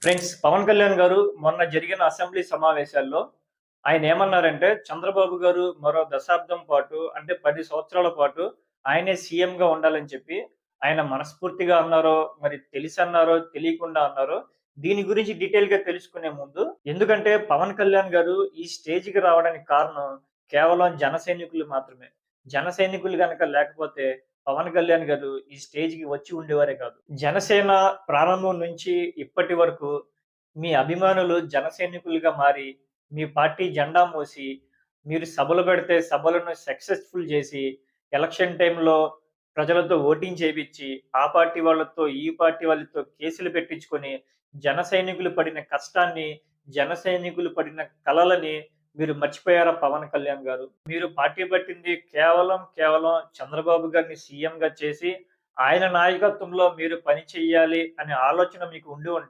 Friends, Pawan Kalyan గారు మొన్న జరిగిన అసెంబ్లీ సమావేశాల్లో ఆయన ఏమన్నారంటే, చంద్రబాబు గారు మరో దశాబ్దం పాటు అంటే 10 సంవత్సరాల పాటు ఆయనే సీఎంగా ఉండాలని చెప్పి ఆయన మనస్ఫూర్తిగా అన్నారో, మరి తెలిసన్నారో, తెలియకుండా అన్నారో, దీని గురించి డీటెయిల్‌గా తెలుసుకునే ముందు, ఎందుకంటే పవన్ కళ్యాణ్ గారు ఈ స్టేజ్‌కి రావడానికి కారణం కేవలం జన సైనికులు మాత్రమే. జన సైనికులు గనక లేకపోతే పవన్ కళ్యాణ్ గారు ఈ స్టేజ్‌కి వచ్చి ఉండేవారే కాదు. జనసేన ప్రారంభం నుంచి ఇప్పటి వరకు మీ అభిమానులు జన సైనికులుగా మారి, మీ పార్టీ జెండా మోసి, మీరు సభలు పెడితే సభలను సక్సెస్‌ఫుల్ జేసి, ఎలక్షన్ టైమ్‌లో ప్రజలతో ఓటింగ్ చేపిచ్చి, ఆ పార్టీ వాళ్ళతో, ఈ పార్టీ వాళ్ళతో కేసులు పెట్టించుకొని, జన సైనికులు పడిన కష్టాన్ని, జన సైనికులు పడిన కలలని మీరు మర్చిపోయారా పవన్ కళ్యాణ్ గారు? మీరు పార్టీ పట్టింది కేవలం చంద్రబాబు గారిని సీఎంగా చేసి, ఆయన నాయకత్వంలో మీరు పని చెయ్యాలి అనే ఆలోచన మీకు ఉండి ఉంటే